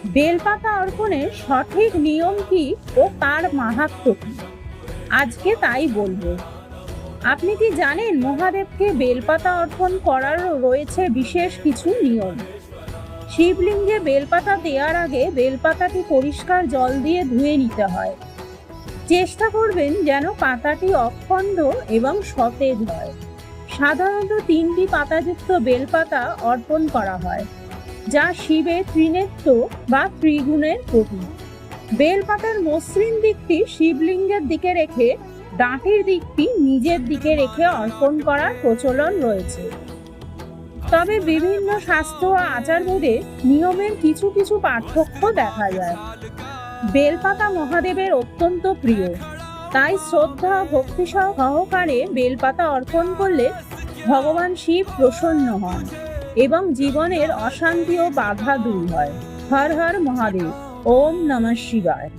বেলপাতা অর্পণের সঠিক নিয়ম কি ও তার মাহাত্ম্য কি, আজকে তাই বলবো। আপনি কি জানেন মহাদেবকে বেলপাতা অর্পণ করারও রয়েছে বিশেষ কিছু নিয়ম। শিবলিঙ্গে বেলপাতা দেওয়ার আগে বেলপাতাটি পরিষ্কার জল দিয়ে ধুয়ে নিতে হয়। চেষ্টা করবেন যেন পাতাটি অখণ্ড এবং সতেজ হয়। সাধারণত 3টি পাতাযুক্ত বেলপাতা অর্পণ করা হয়, যা শিবের ত্রিনেত্র বা ত্রিগুণের প্রতীক। বেলপাতার মসৃণ দিকটি শিবলিঙ্গের দিকে রেখে ডাঁটির দিকটি নিজের দিকে রেখে অর্পণ করার প্রচলন রয়েছে। তবে বিভিন্ন শাস্ত্র ও আচারভেদে নিয়মের কিছু কিছু পার্থক্য দেখা যায়। বেলপাতা মহাদেবের অত্যন্ত প্রিয়, তাই শ্রদ্ধা ও ভক্তি সহকারে বেলপাতা অর্পণ করলে ভগবান শিব প্রসন্ন হন এবং জীবনের অশান্তি ও বাধা দূর হয়। হর হর মহাদেব। ওম নমঃ শিবায়।